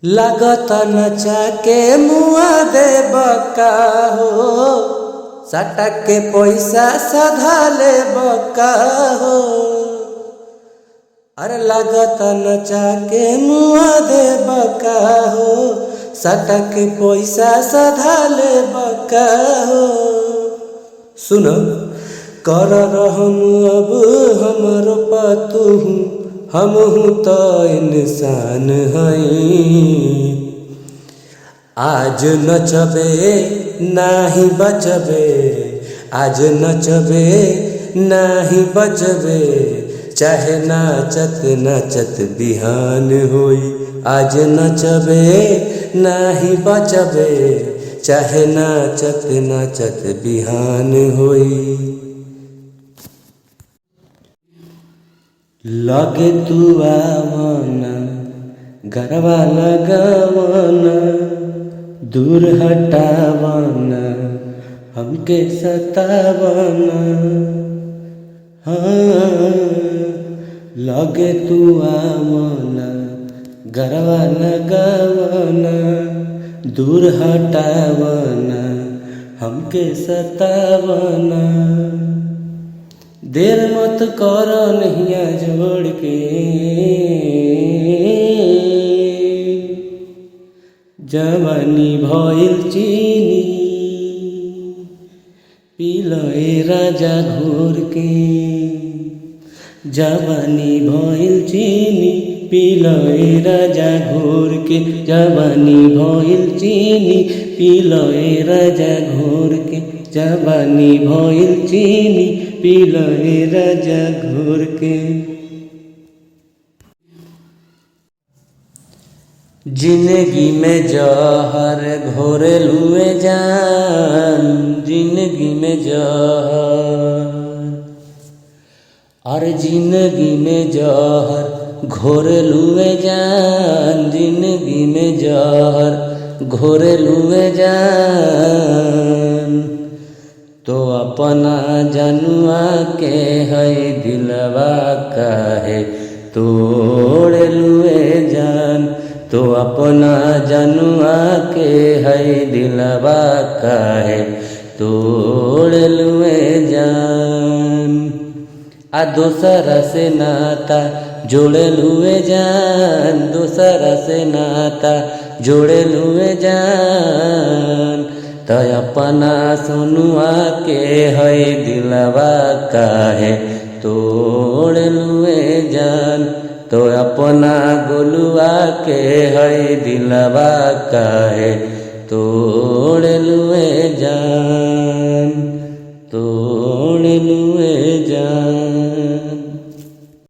लागत नचा के मुआ दे बका हो, सटा के पैसा सधा ले बका हो। अरे लागत नचा के मुआ दे बका हो, सटा के पैसा सधा ले बका हो। सुनो कर रहम अब हमरो पतू, हमहू तो इंसान हई। आज नचबे नाही बचबे, आज नचबे नाही बचबे, चाहे नाचत नाचत बिहान होई। आज नचबे नाही बचबे, चाहे नाचत नाचत बिहान होई। लगे तू आवना गरबा लगावना, दूर हटावना हमके सतावना। हाँ लगे तू आवना गरबा लगावना, दूर हटावना हमके सतावना। देर मत कर नैया जोड़ के, जवानी भइल चीनी पिलए राजा घोर के। जवानी भइल चीनी पिलए राजा घोर के, जवानी भइल चीनी पिलए राजा घोर के, जवानी भइल चीनी पिलए राजा घोर के। जिंदगी में जहर घोरे लुए जान, जिंदगी में जहर, और जिंदगी में जहर घोरे लुए जान, जिंदगी में जहर घोरे लुए जान। तो अपना जनुआ के है दिलवा काहे तोड़ लुए जान, तो अपना जनुआ के है दिलवा काहे तोड़ लुए जान। आ दोसरा से नाता जोड़े लुए जान, दोसरा से नाता जोड़े लुए जान। तो अपना सोनुआ के है दिलवा काहे तोड़ लुए जान, तो अपना गोलुआ के है दिलवा काहे तोड़ लुए जान।